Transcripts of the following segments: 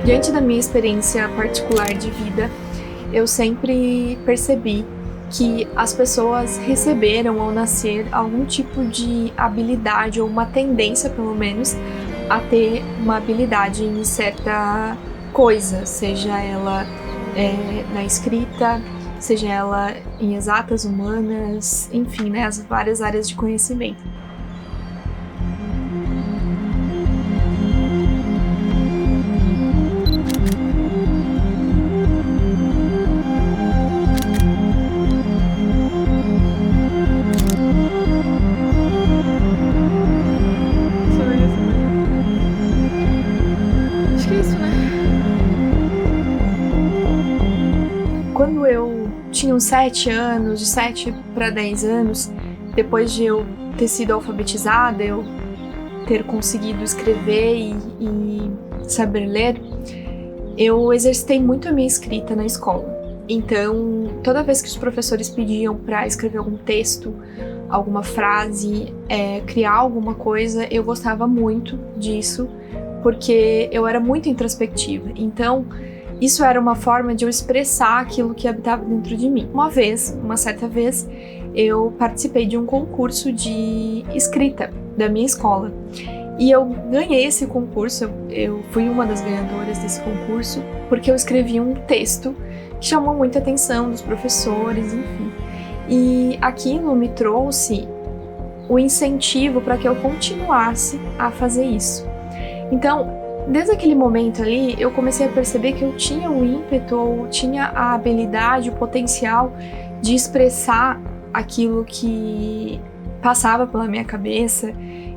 Diante da minha experiência particular de vida, eu sempre percebi que as pessoas receberam ao nascer algum tipo de habilidade, ou uma tendência pelo menos, a ter uma habilidade em certa coisa, seja ela na escrita, seja ela em exatas, humanas, enfim, né, as várias áreas de conhecimento. Acho que é isso, né? Quando eu tinha uns 7 anos, de 7 para 10 anos, depois de eu ter sido alfabetizada, eu ter conseguido escrever e saber ler, eu exercitei muito a minha escrita na escola. Então, toda vez que os professores pediam para escrever algum texto, alguma frase, criar alguma coisa, eu gostava muito disso, porque eu era muito introspectiva. Então, isso era uma forma de eu expressar aquilo que habitava dentro de mim. Uma certa vez, eu participei de um concurso de escrita da minha escola. E eu ganhei esse concurso, eu fui uma das ganhadoras desse concurso, porque eu escrevi um texto que chamou muita atenção dos professores, enfim. E aquilo me trouxe o incentivo para que eu continuasse a fazer isso. Então, desde aquele momento ali, eu comecei a perceber que eu tinha o ímpeto, ou tinha a habilidade, o potencial de expressar aquilo que passava pela minha cabeça,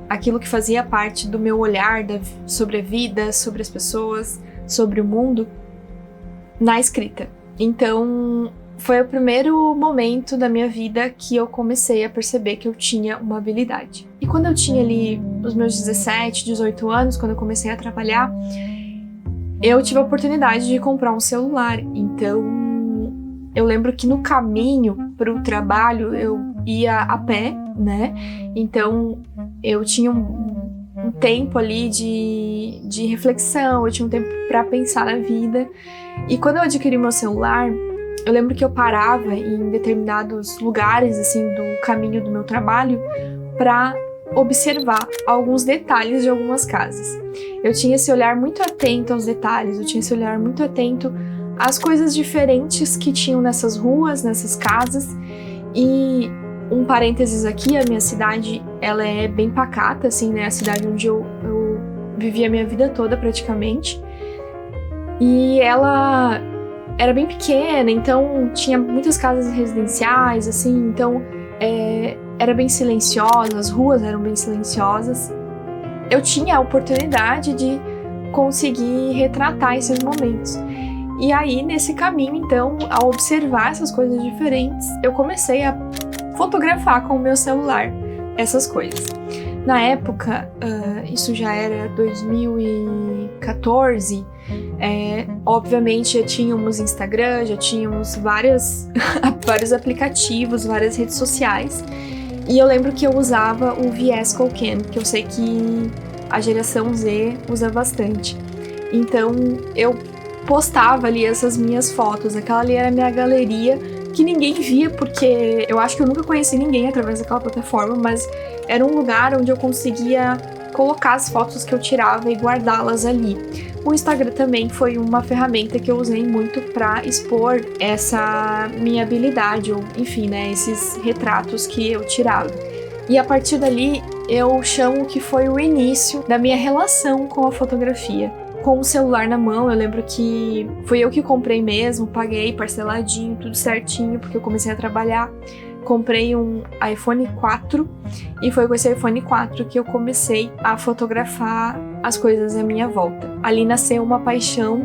aquilo que fazia parte do meu olhar sobre a vida, sobre as pessoas, sobre o mundo, na escrita. Então, foi o primeiro momento da minha vida que eu comecei a perceber que eu tinha uma habilidade. E quando eu tinha ali os meus 17, 18 anos, quando eu comecei a trabalhar, eu tive a oportunidade de comprar um celular. Então, eu lembro que no caminho para o trabalho eu ia a pé, né? Então, eu tinha um tempo ali de reflexão, eu tinha um tempo para pensar na vida. E quando eu adquiri meu celular, eu lembro que eu parava em determinados lugares, assim, do caminho do meu trabalho para observar alguns detalhes de algumas casas. Eu tinha esse olhar muito atento aos detalhes, eu tinha esse olhar muito atento às coisas diferentes que tinham nessas ruas, nessas casas. E um parênteses aqui, a minha cidade, ela é bem pacata, assim, né? A cidade onde eu vivi a minha vida toda, praticamente. E ela era bem pequena, então tinha muitas casas residenciais, assim, então era bem silenciosa, as ruas eram bem silenciosas. Eu tinha a oportunidade de conseguir retratar esses momentos. E aí, nesse caminho, então, ao observar essas coisas diferentes, eu comecei a fotografar com o meu celular essas coisas. Na época, isso já era 2014, obviamente já tínhamos Instagram, já tínhamos vários aplicativos, várias redes sociais, e eu lembro que eu usava o VS Code, que eu sei que a geração Z usa bastante. Então eu postava ali essas minhas fotos, aquela ali era a minha galeria, que ninguém via, porque eu acho que eu nunca conheci ninguém através daquela plataforma, mas era um lugar onde eu conseguia colocar as fotos que eu tirava e guardá-las ali. O Instagram também foi uma ferramenta que eu usei muito para expor essa minha habilidade, ou enfim, né, esses retratos que eu tirava. E a partir dali, eu chamo que foi o início da minha relação com a fotografia. Com o celular na mão, eu lembro que fui eu que comprei mesmo, paguei parceladinho, tudo certinho, porque eu comecei a trabalhar. Comprei um iPhone 4 e foi com esse iPhone 4 que eu comecei a fotografar as coisas à minha volta. Ali nasceu uma paixão,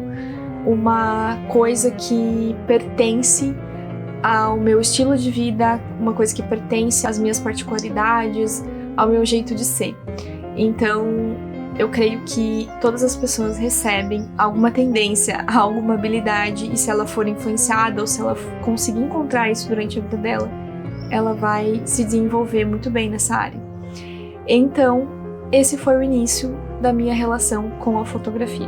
uma coisa que pertence ao meu estilo de vida, uma coisa que pertence às minhas particularidades, ao meu jeito de ser. Então, eu creio que todas as pessoas recebem alguma tendência, alguma habilidade, e se ela for influenciada ou se ela conseguir encontrar isso durante a vida dela, ela vai se desenvolver muito bem nessa área. Então, esse foi o início da minha relação com a fotografia.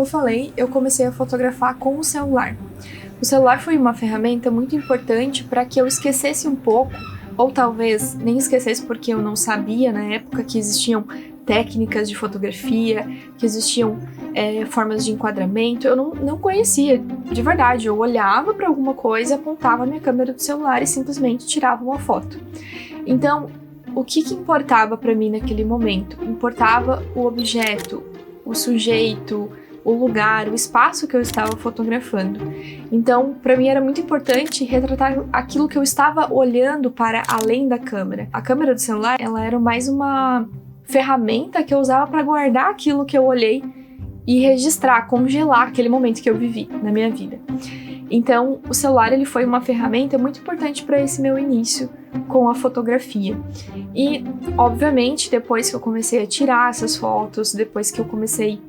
eu falei, eu comecei a fotografar com o celular. O celular foi uma ferramenta muito importante para que eu esquecesse um pouco, ou talvez nem esquecesse porque eu não sabia na época que existiam técnicas de fotografia, que existiam formas de enquadramento. Eu não conhecia, de verdade. Eu olhava para alguma coisa, apontava a minha câmera do celular e simplesmente tirava uma foto. Então, o que importava para mim naquele momento? Importava o objeto, o sujeito, o lugar, o espaço que eu estava fotografando. Então, para mim era muito importante retratar aquilo que eu estava olhando para além da câmera. A câmera do celular, ela era mais uma ferramenta que eu usava para guardar aquilo que eu olhei e registrar, congelar aquele momento que eu vivi na minha vida. Então, o celular ele foi uma ferramenta muito importante para esse meu início com a fotografia. E, obviamente, depois que eu comecei a tirar essas fotos, depois que eu comecei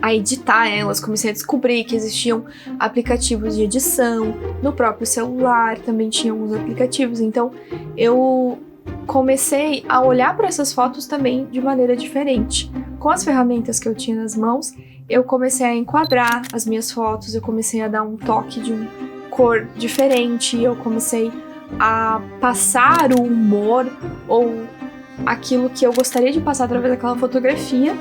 a editar elas, comecei a descobrir que existiam aplicativos de edição no próprio celular, também tinha alguns aplicativos, então eu comecei a olhar para essas fotos também de maneira diferente. Com as ferramentas que eu tinha nas mãos, eu comecei a enquadrar as minhas fotos, eu comecei a dar um toque de uma cor diferente, eu comecei a passar o humor ou aquilo que eu gostaria de passar através daquela fotografia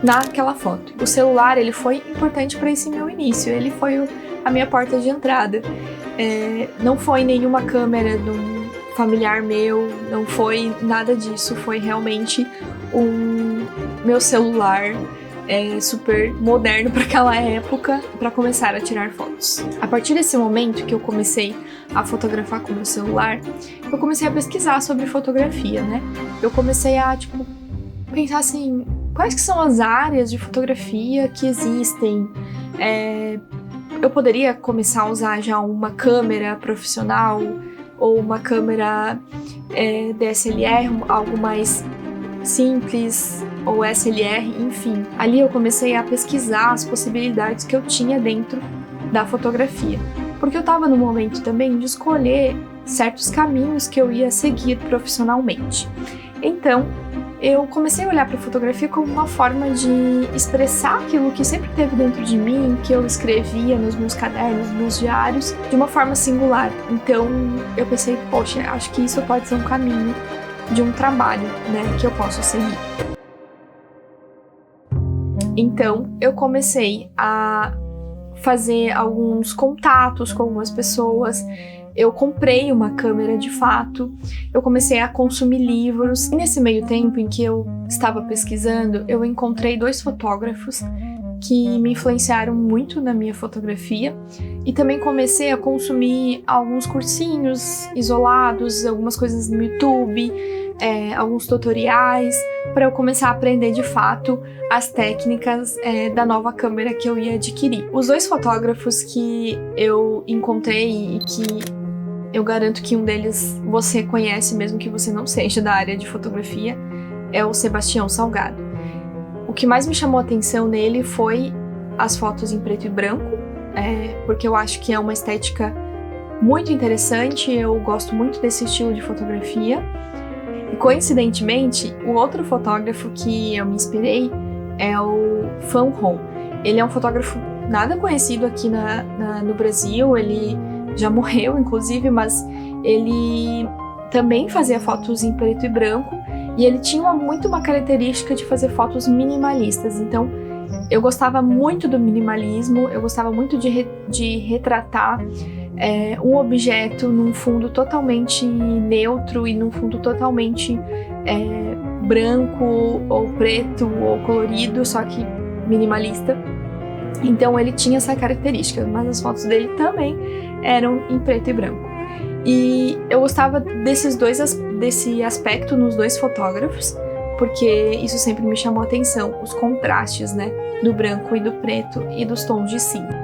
naquela foto. O celular, ele foi importante para esse meu início, ele foi a minha porta de entrada. Não foi nenhuma câmera de um familiar meu, não foi nada disso, foi realmente meu celular super moderno para aquela época, para começar a tirar fotos. A partir desse momento que eu comecei a fotografar com o meu celular, eu comecei a pesquisar sobre fotografia, né? Eu comecei a, pensar assim, quais que são as áreas de fotografia que existem? Eu poderia começar a usar já uma câmera profissional ou uma câmera DSLR, algo mais simples, ou SLR, enfim. Ali eu comecei a pesquisar as possibilidades que eu tinha dentro da fotografia, porque eu estava no momento também de escolher certos caminhos que eu ia seguir profissionalmente. Então, eu comecei a olhar para a fotografia como uma forma de expressar aquilo que sempre teve dentro de mim, que eu escrevia nos meus cadernos, nos meus diários, de uma forma singular. Então, eu pensei, poxa, acho que isso pode ser um caminho de um trabalho, né, que eu posso seguir. Então, eu comecei a fazer alguns contatos com algumas pessoas. Eu comprei uma câmera de fato, eu comecei a consumir livros. E nesse meio tempo em que eu estava pesquisando, eu encontrei 2 fotógrafos que me influenciaram muito na minha fotografia e também comecei a consumir alguns cursinhos isolados, algumas coisas no YouTube, alguns tutoriais, para eu começar a aprender de fato as técnicas da nova câmera que eu ia adquirir. Os 2 fotógrafos que eu encontrei e que eu garanto que um deles você conhece, mesmo que você não seja da área de fotografia, é o Sebastião Salgado. O que mais me chamou a atenção nele foi as fotos em preto e branco, porque eu acho que é uma estética muito interessante, eu gosto muito desse estilo de fotografia. E coincidentemente, o outro fotógrafo que eu me inspirei é o Fan Hong. Ele é um fotógrafo nada conhecido aqui no Brasil, ele já morreu, inclusive, mas ele também fazia fotos em preto e branco e ele tinha muito uma característica de fazer fotos minimalistas. Então, eu gostava muito do minimalismo, eu gostava muito de retratar um objeto num fundo totalmente neutro e num fundo totalmente branco ou preto ou colorido, só que minimalista. Então ele tinha essa característica, mas as fotos dele também eram em preto e branco. E eu gostava desse aspecto nos 2 fotógrafos, porque isso sempre me chamou a atenção, os contrastes, né, do branco e do preto e dos tons de cinza.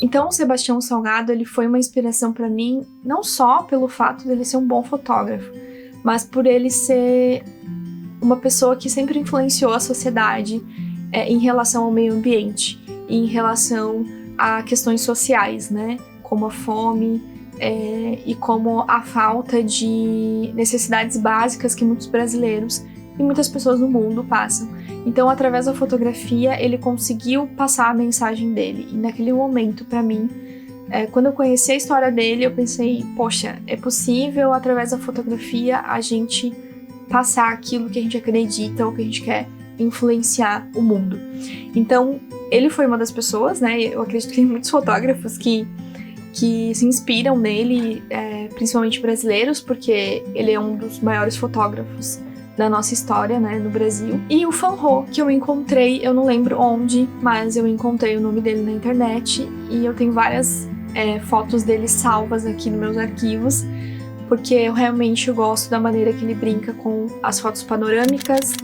Então o Sebastião Salgado, ele foi uma inspiração para mim, não só pelo fato dele ser um bom fotógrafo, mas por ele ser uma pessoa que sempre influenciou a sociedade em relação ao meio ambiente, em relação a questões sociais, né? Como a fome e como a falta de necessidades básicas que muitos brasileiros e muitas pessoas no mundo passam. Então, através da fotografia, ele conseguiu passar a mensagem dele. E naquele momento, pra mim, quando eu conheci a história dele, eu pensei, poxa, é possível, através da fotografia, a gente passar aquilo que a gente acredita ou que a gente quer influenciar o mundo. Então, ele foi uma das pessoas, né? Eu acredito que tem muitos fotógrafos que se inspiram nele, principalmente brasileiros, porque ele é um dos maiores fotógrafos da nossa história, né, no Brasil. E o Van Gogh, que eu encontrei, eu não lembro onde, mas eu encontrei o nome dele na internet e eu tenho várias fotos dele salvas aqui nos meus arquivos, porque eu realmente gosto da maneira que ele brinca com as fotos panorâmicas,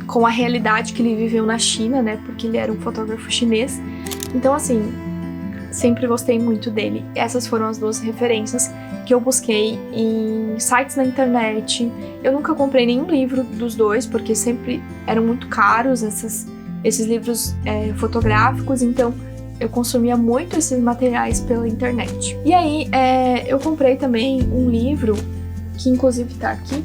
com a realidade que ele viveu na China, né, porque ele era um fotógrafo chinês. Então, assim, sempre gostei muito dele. Essas foram as duas referências que eu busquei em sites na internet. Eu nunca comprei nenhum livro dos dois, porque sempre eram muito caros esses livros fotográficos, então eu consumia muito esses materiais pela internet. E aí, eu comprei também um livro, que inclusive tá aqui,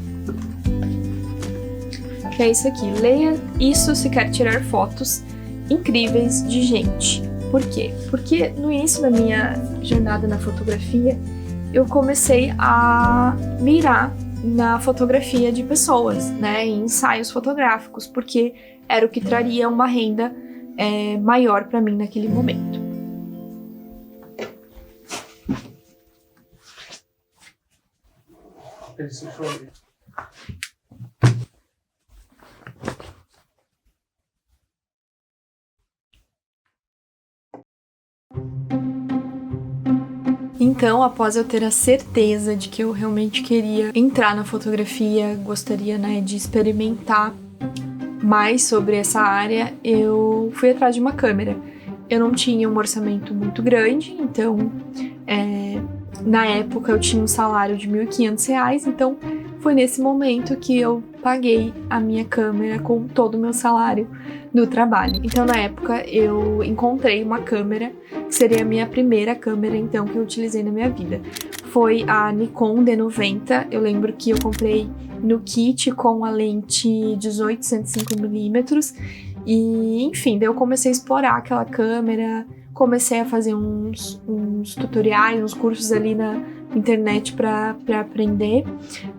que é esse aqui, Leia Isso Se Quer Tirar Fotos Incríveis de Gente. Por quê? Porque no início da minha jornada na fotografia, eu comecei a mirar na fotografia de pessoas, né, em ensaios fotográficos, porque era o que traria uma renda maior para mim naquele momento. Então, após eu ter a certeza de que eu realmente queria entrar na fotografia, gostaria, né, de experimentar mais sobre essa área, eu fui atrás de uma câmera. Eu não tinha um orçamento muito grande, então, na época eu tinha um salário de R$ 1.500, então foi nesse momento que eu paguei a minha câmera com todo o meu salário do trabalho. Então, na época, eu encontrei uma câmera, que seria a minha primeira câmera, então, que eu utilizei na minha vida. Foi a Nikon D90, eu lembro que eu comprei no kit com a lente 18-105mm, e, enfim, daí eu comecei a explorar aquela câmera, comecei a fazer uns tutoriais, uns cursos ali na internet para aprender.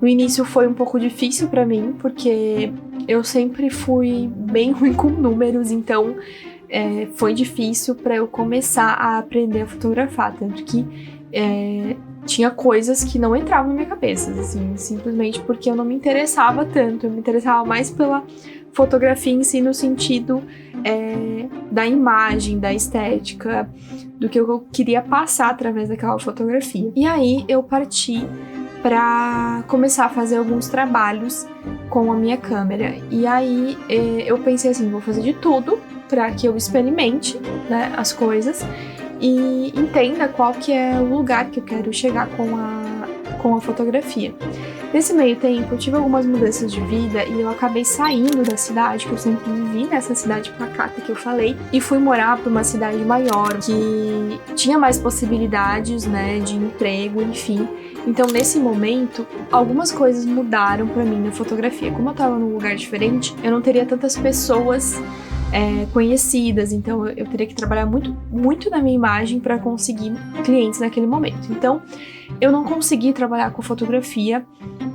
No início foi um pouco difícil para mim, porque eu sempre fui bem ruim com números, então foi difícil para eu começar a aprender a fotografar, tanto que tinha coisas que não entravam na minha cabeça, assim, simplesmente porque eu não me interessava tanto, eu me interessava mais pela fotografia em si, no sentido da imagem, da estética, do que eu queria passar através daquela fotografia. E aí eu parti para começar a fazer alguns trabalhos com a minha câmera. E aí eu pensei assim, vou fazer de tudo para que eu experimente, né, as coisas e entenda qual que é o lugar que eu quero chegar com a fotografia. Nesse meio tempo, eu tive algumas mudanças de vida e eu acabei saindo da cidade, que eu sempre vivi nessa cidade pacata que eu falei, e fui morar para uma cidade maior, que tinha mais possibilidades, né, de emprego, enfim. Então, nesse momento, algumas coisas mudaram para mim na fotografia. Como eu tava num lugar diferente, eu não teria tantas pessoas conhecidas, então eu teria que trabalhar muito, muito na minha imagem para conseguir clientes naquele momento. Então, eu não consegui trabalhar com fotografia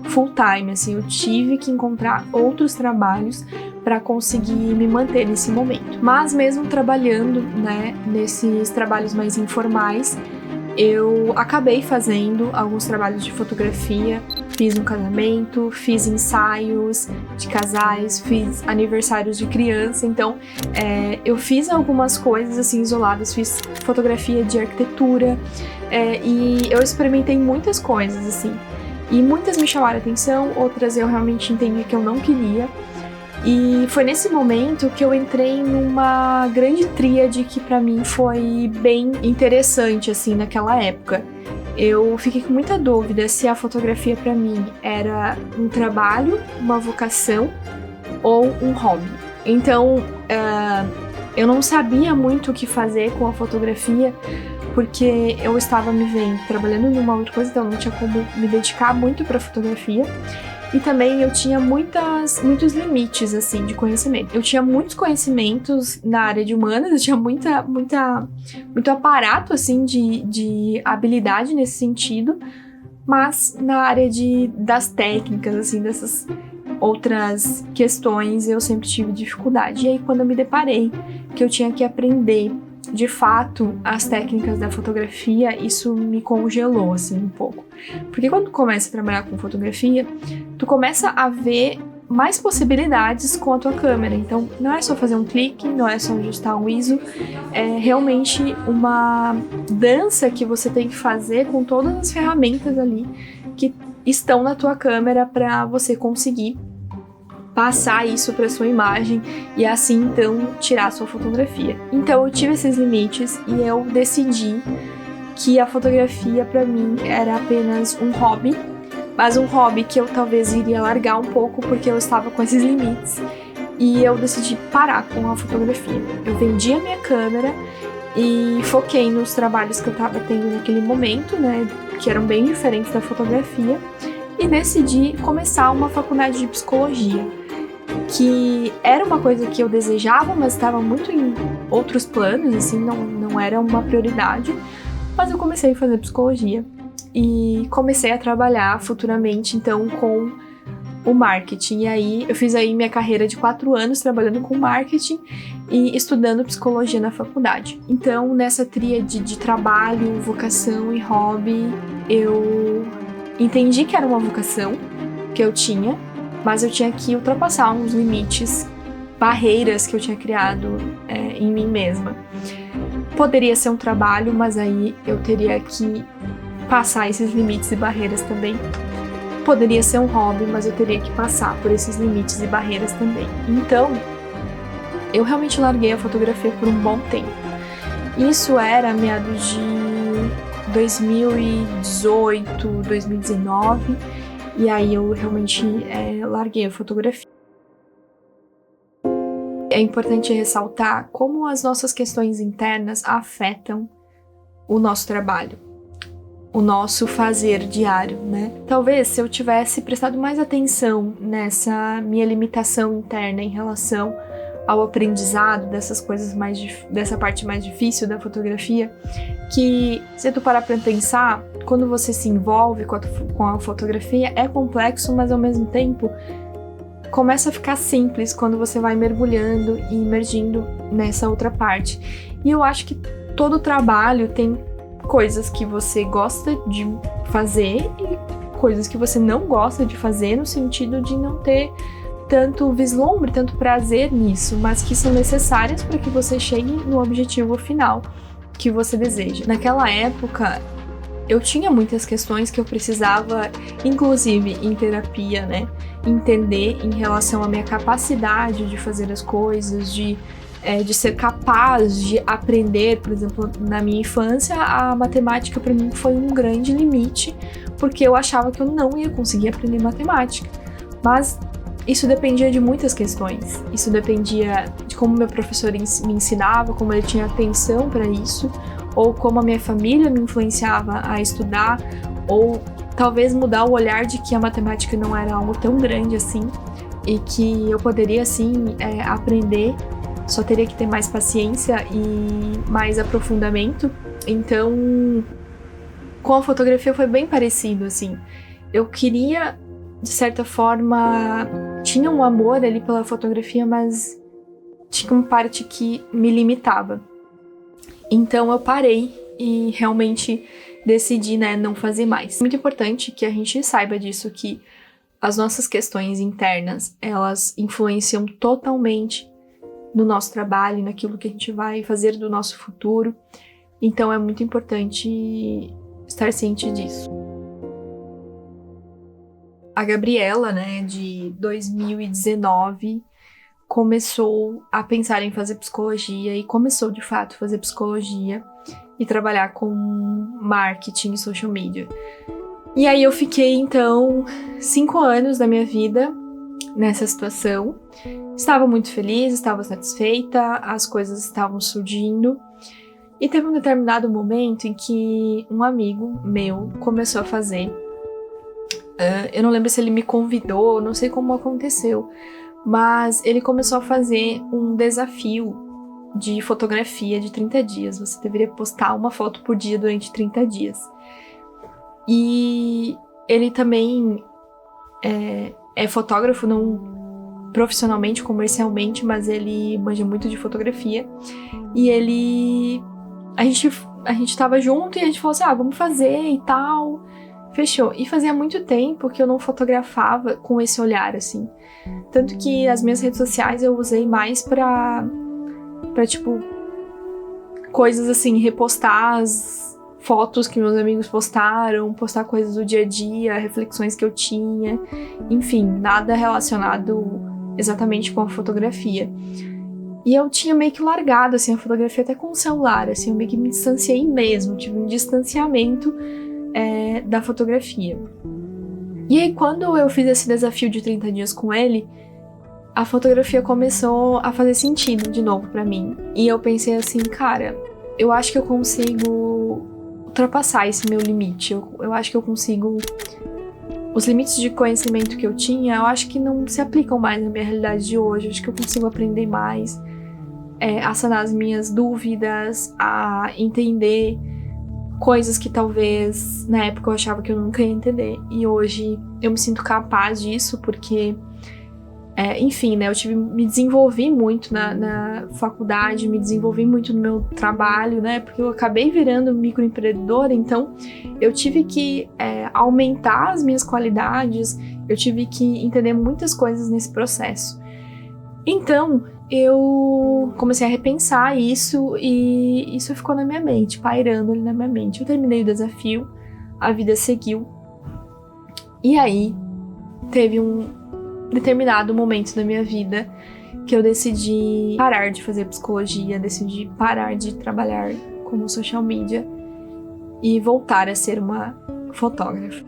full time, assim, eu tive que encontrar outros trabalhos para conseguir me manter nesse momento. Mas mesmo trabalhando, né, nesses trabalhos mais informais, eu acabei fazendo alguns trabalhos de fotografia, fiz um casamento, fiz ensaios de casais, fiz aniversários de criança, então eu fiz algumas coisas assim isoladas, fiz fotografia de arquitetura e eu experimentei muitas coisas assim, e muitas me chamaram a atenção, outras eu realmente entendi que eu não queria. E foi nesse momento que eu entrei numa grande tríade que pra mim foi bem interessante, assim, naquela época. Eu fiquei com muita dúvida se a fotografia pra mim era um trabalho, uma vocação ou um hobby. Então, eu não sabia muito o que fazer com a fotografia, porque eu estava me vendo trabalhando numa outra coisa, então não tinha como me dedicar muito pra fotografia. E também eu tinha muitos limites, assim, de conhecimento. Eu tinha muitos conhecimentos na área de humanas, eu tinha muito aparato, assim, de habilidade nesse sentido, mas na área das técnicas, assim, dessas outras questões, eu sempre tive dificuldade. E aí, quando eu me deparei que eu tinha que aprender de fato as técnicas da fotografia, isso me congelou assim um pouco. Porque quando tu começa a trabalhar com fotografia, tu começa a ver mais possibilidades com a tua câmera. Então, não é só fazer um clique, não é só ajustar um ISO, é realmente uma dança que você tem que fazer com todas as ferramentas ali que estão na tua câmera para você conseguir passar isso para sua imagem e assim então tirar a sua fotografia. Então eu tive esses limites e eu decidi que a fotografia para mim era apenas um hobby, mas um hobby que eu talvez iria largar um pouco porque eu estava com esses limites e eu decidi parar com a fotografia. Eu vendi a minha câmera e foquei nos trabalhos que eu estava tendo naquele momento, né, que eram bem diferentes da fotografia, e decidi começar uma faculdade de psicologia, que era uma coisa que eu desejava, mas estava muito em outros planos, assim, não era uma prioridade, mas eu comecei a fazer psicologia e comecei a trabalhar futuramente, então, com o marketing. E aí, eu fiz aí minha carreira de 4 anos trabalhando com marketing e estudando psicologia na faculdade. Então, nessa tríade de trabalho, vocação e hobby, eu entendi que era uma vocação que eu tinha, mas eu tinha que ultrapassar uns limites, barreiras que eu tinha criado em mim mesma. Poderia ser um trabalho, mas aí eu teria que passar esses limites e barreiras também. Poderia ser um hobby, mas eu teria que passar por esses limites e barreiras também. Então, eu realmente larguei a fotografia por um bom tempo. Isso era meados de 2018, 2019, e aí eu realmente larguei a fotografia. É importante ressaltar como as nossas questões internas afetam o nosso trabalho, o nosso fazer diário, né? Talvez se eu tivesse prestado mais atenção nessa minha limitação interna em relação ao aprendizado dessas coisas dessa parte mais difícil da fotografia, que se tu parar pra pensar, quando você se envolve com a fotografia é complexo, mas ao mesmo tempo começa a ficar simples quando você vai mergulhando e imergindo nessa outra parte. E eu acho que todo trabalho tem coisas que você gosta de fazer e coisas que você não gosta de fazer, no sentido de não ter tanto vislumbre, tanto prazer nisso, mas que são necessárias para que você chegue no objetivo final que você deseja. Naquela época, eu tinha muitas questões que eu precisava, inclusive em terapia, né, entender em relação à minha capacidade de fazer as coisas, de ser capaz de aprender. Por exemplo, na minha infância, a matemática para mim foi um grande limite, porque eu achava que eu não ia conseguir aprender matemática. Mas isso dependia de muitas questões. Isso dependia de como meu professor me ensinava, como ele tinha atenção para isso, ou como a minha família me influenciava a estudar, ou talvez mudar o olhar de que a matemática não era algo tão grande assim, e que eu poderia, sim, aprender, só teria que ter mais paciência e mais aprofundamento. Então, com a fotografia foi bem parecido, assim. Eu queria, de certa forma, tinha um amor ali pela fotografia, mas tinha uma parte que me limitava. Então eu parei e realmente decidi, né, não fazer mais. É muito importante que a gente saiba disso, que as nossas questões internas, elas influenciam totalmente no nosso trabalho, naquilo que a gente vai fazer do nosso futuro. Então é muito importante estar ciente disso. A Gabriela, né, de 2019, começou a pensar em fazer psicologia e começou, de fato, a fazer psicologia e trabalhar com marketing e social media. E aí eu fiquei, então, 5 anos da minha vida nessa situação. Estava muito feliz, estava satisfeita, as coisas estavam surgindo. E teve um determinado momento em que um amigo meu começou a fazer Eu não lembro se ele me convidou, não sei como aconteceu, mas ele começou a fazer um desafio de fotografia de 30 dias. Você deveria postar uma foto por dia durante 30 dias. E ele também é fotógrafo, não profissionalmente, comercialmente, mas ele manja muito de fotografia. E a gente tava junto e a gente falou assim, vamos fazer e tal. Fechou. E fazia muito tempo que eu não fotografava com esse olhar, assim. Tanto que as minhas redes sociais eu usei mais pra tipo, coisas assim, repostar as fotos que meus amigos postaram, postar coisas do dia a dia, reflexões que eu tinha, enfim, nada relacionado exatamente com a fotografia. E eu tinha meio que largado, assim, a fotografia até com o celular, assim, eu meio que me distanciei mesmo, tive um distanciamento da fotografia. E aí, quando eu fiz esse desafio de 30 dias com ele, a fotografia começou a fazer sentido de novo pra mim. E eu pensei assim, cara, eu acho que eu consigo ultrapassar esse meu limite. Eu acho que eu consigo... Os limites de conhecimento que eu tinha, eu acho que não se aplicam mais na minha realidade de hoje. Eu acho que eu consigo aprender mais, a sanar as minhas dúvidas, a entender coisas que talvez na época eu achava que eu nunca ia entender. E hoje eu me sinto capaz disso porque, enfim, né, me desenvolvi muito na faculdade, me desenvolvi muito no meu trabalho, né, porque eu acabei virando microempreendedora, então eu tive que aumentar as minhas qualidades, eu tive que entender muitas coisas nesse processo. Então, eu comecei a repensar isso e isso ficou na minha mente, pairando ali na minha mente. Eu terminei o desafio, a vida seguiu. E aí, teve um determinado momento da minha vida que eu decidi parar de fazer psicologia, decidi parar de trabalhar como social media e voltar a ser uma fotógrafa.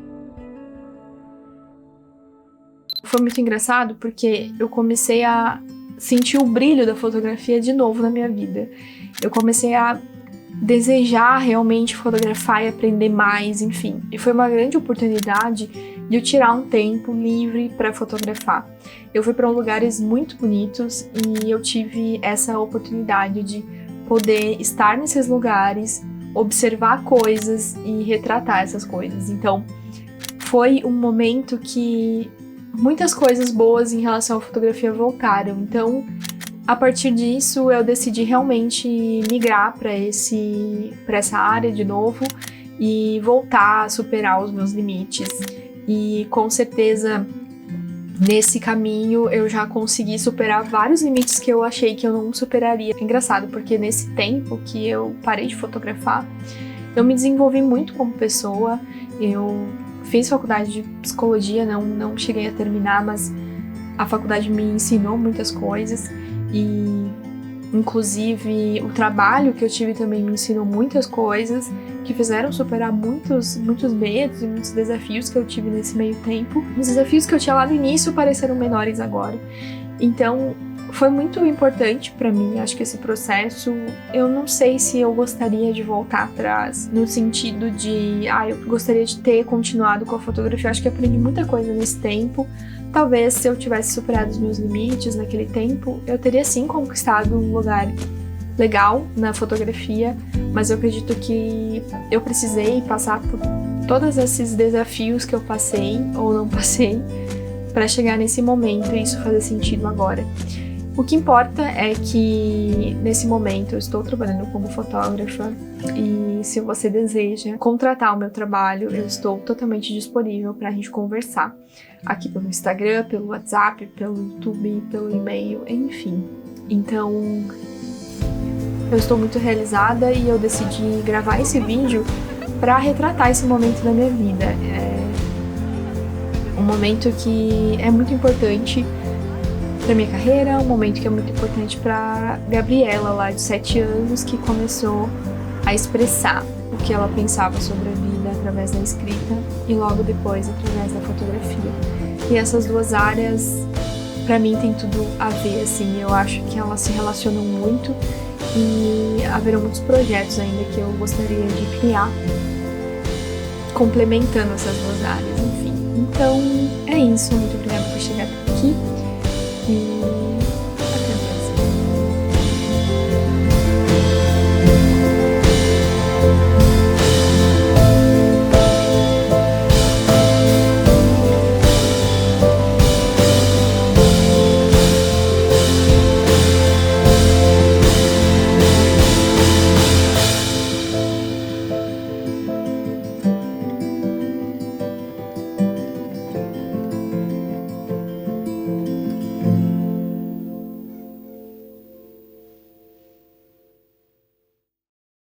Foi muito engraçado porque eu comecei a sentir o brilho da fotografia de novo na minha vida. Eu comecei a desejar realmente fotografar e aprender mais, enfim. E foi uma grande oportunidade de eu tirar um tempo livre para fotografar. Eu fui para lugares muito bonitos e eu tive essa oportunidade de poder estar nesses lugares, observar coisas e retratar essas coisas. Então, foi um momento que muitas coisas boas em relação à fotografia voltaram. Então, a partir disso, eu decidi realmente migrar para essa área de novo e voltar a superar os meus limites. E com certeza, nesse caminho, eu já consegui superar vários limites que eu achei que eu não superaria. É engraçado, porque nesse tempo que eu parei de fotografar, eu me desenvolvi muito como pessoa. Eu fiz faculdade de psicologia, não cheguei a terminar, mas a faculdade me ensinou muitas coisas e, inclusive, o trabalho que eu tive também me ensinou muitas coisas que fizeram superar muitos medos e muitos desafios que eu tive nesse meio tempo. Os desafios que eu tinha lá no início pareceram menores agora. Então, foi muito importante pra mim, acho que esse processo. Eu não sei se eu gostaria de voltar atrás, no sentido de, eu gostaria de ter continuado com a fotografia. Eu acho que aprendi muita coisa nesse tempo. Talvez se eu tivesse superado os meus limites naquele tempo, eu teria sim conquistado um lugar legal na fotografia, mas eu acredito que eu precisei passar por todos esses desafios que eu passei ou não passei para chegar nesse momento e isso fazer sentido agora. O que importa é que, nesse momento, eu estou trabalhando como fotógrafa e se você deseja contratar o meu trabalho, eu estou totalmente disponível para a gente conversar aqui pelo Instagram, pelo WhatsApp, pelo YouTube, pelo e-mail, enfim. Então, eu estou muito realizada e eu decidi gravar esse vídeo para retratar esse momento da minha vida. É um momento que é muito importante para minha carreira, um momento que é muito importante para Gabriela, lá de 7 anos, que começou a expressar o que ela pensava sobre a vida através da escrita e logo depois através da fotografia. E essas duas áreas, para mim, tem tudo a ver, assim, eu acho que elas se relacionam muito e haverão muitos projetos ainda que eu gostaria de criar complementando essas duas áreas, enfim. Então é isso, muito obrigada por chegar até aqui. E